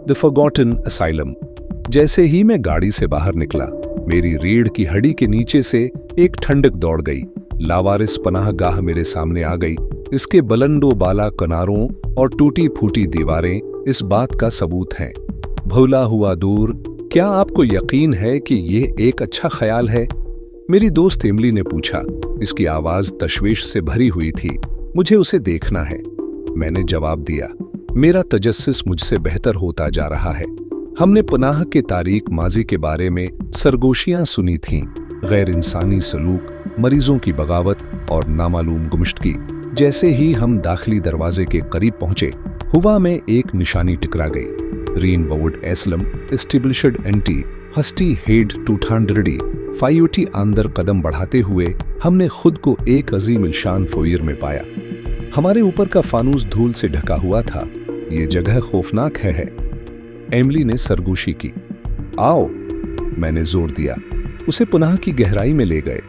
The forgotten asylum. जैसे ही मैं गाड़ी से बाहर निकला, मेरी रीढ़ की हड्डी के नीचे से एक ठंडक दौड़ गई। लावारिस पनाहगाह मेरे सामने आ गई। इसके बुलंदो बाला किनारों और टूटी फूटी दीवारें इस बात का सबूत हैं। भूला हुआ दूर, क्या आपको यकीन है कि यह एक अच्छा ख्याल है? मेरी दोस्त एमिली ने पूछा। इसकी आवाज तशवीश से भरी हुई थी। मुझे उसे देखना है, मैंने जवाब दिया। मेरा तजस्सुस मुझसे बेहतर होता जा रहा है। हमने पनाह के तारीक माजी के बारे में सरगोशियां सुनी थीं, गैर इंसानी सलूक, मरीजों की बगावत और नामालूम गुमशतगी। जैसे ही हम दाखिली दरवाजे के करीब पहुंचे, हुआ में एक निशानी टकरा गई। रीन वुड एस्लम एस्टिब्लिश्ड एंटी हस्टी हेड 200 फायूटी अंदर कदम बढ़ाते हुए हमने खुद को एक अजीम शान फोयर में पाया। हमारे ऊपर का फानूस धूल से ढका हुआ था। ये जगह खौफनाक है। एमिली ने सरगोशी की। आओ, मैंने जोर दिया। उसे पुनः की गहराई में ले गए।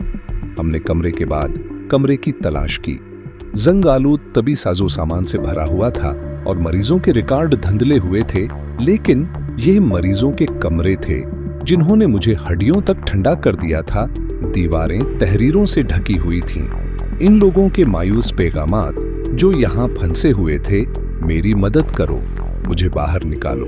हमने कमरे के बाद कमरे की तलाश की। जंग आलूद तभी साजो सामान से भरा हुआ था और मरीजों के रिकॉर्ड धंधले हुए थे, लेकिन ये मरीजों के कमरे थे जिन्होंने मुझे हड्डियों तक ठंडा कर दिया था। दीवारें तहरीरों से ढकी हुई थीं। इन लोगों के मायूस पैगामात जो यहाँ फंसे हुए थे, मेरी मदद करो, मुझे बाहर निकालो,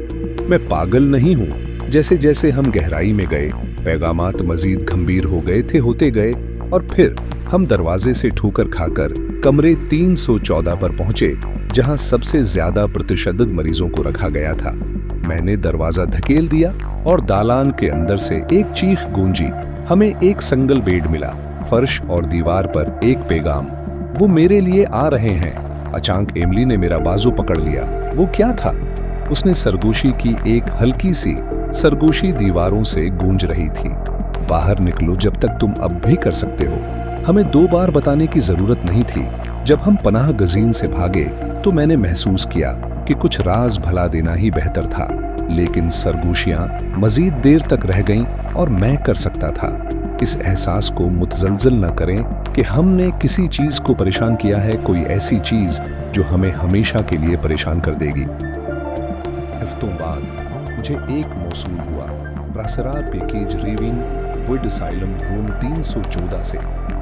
मैं पागल नहीं हूँ। जैसे जैसे हम गहराई में गए, पैगामात मजीद गंभीर होते गए और फिर हम दरवाजे से ठोकर खाकर कमरे 314 पर पहुंचे, जहां सबसे ज्यादा प्रतिशद्दद मरीजों को रखा गया था। मैंने दरवाजा धकेल दिया और दालान के अंदर से एक चीख गूंजी। हमें एक संगल बेड मिला। फर्श और दीवार पर एक पैगाम, वो मेरे लिए आ रहे हैं। अचानक एमिली ने मेरा बाजू पकड़ लिया। वो क्या था? उसने सरगोशी की एक हल्की सी सरगोशी दीवारों से गूंज रही थी। बाहर निकलो जब तक तुम अब भी कर सकते हो। हमें 2 बार बताने की जरूरत नहीं थी। जब हम पनाह गजीन से भागे तो मैंने महसूस किया कि कुछ राज भला देना ही बेहतर था, लेकिन सरगोशियां मजीद देर तक रह गईं और मैं कर सकता था। इस एहसास को मुतजलजल न करें कि हमने किसी चीज को परेशान किया है, कोई ऐसी चीज जो हमें हमेशा के लिए परेशान कर देगी। हफ्तों बाद मुझे एक मौसूल हुआ, ब्रासरार पैकेज रीविंग वुड असाइलम रूम 314 से।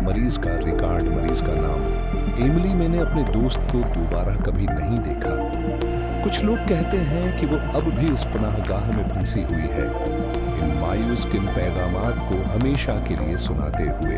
मरीज का रिकॉर्ड, मरीज का नाम एमिली। मैंने अपने दोस्त को दोबारा कभी नहीं देखा। कुछ लोग कहते हैं कि वो अब भी इस पनाहगाह में फंसी हुई है, इन मायूस किन पैगामात को हमेशा के लिए सुनाते हुए।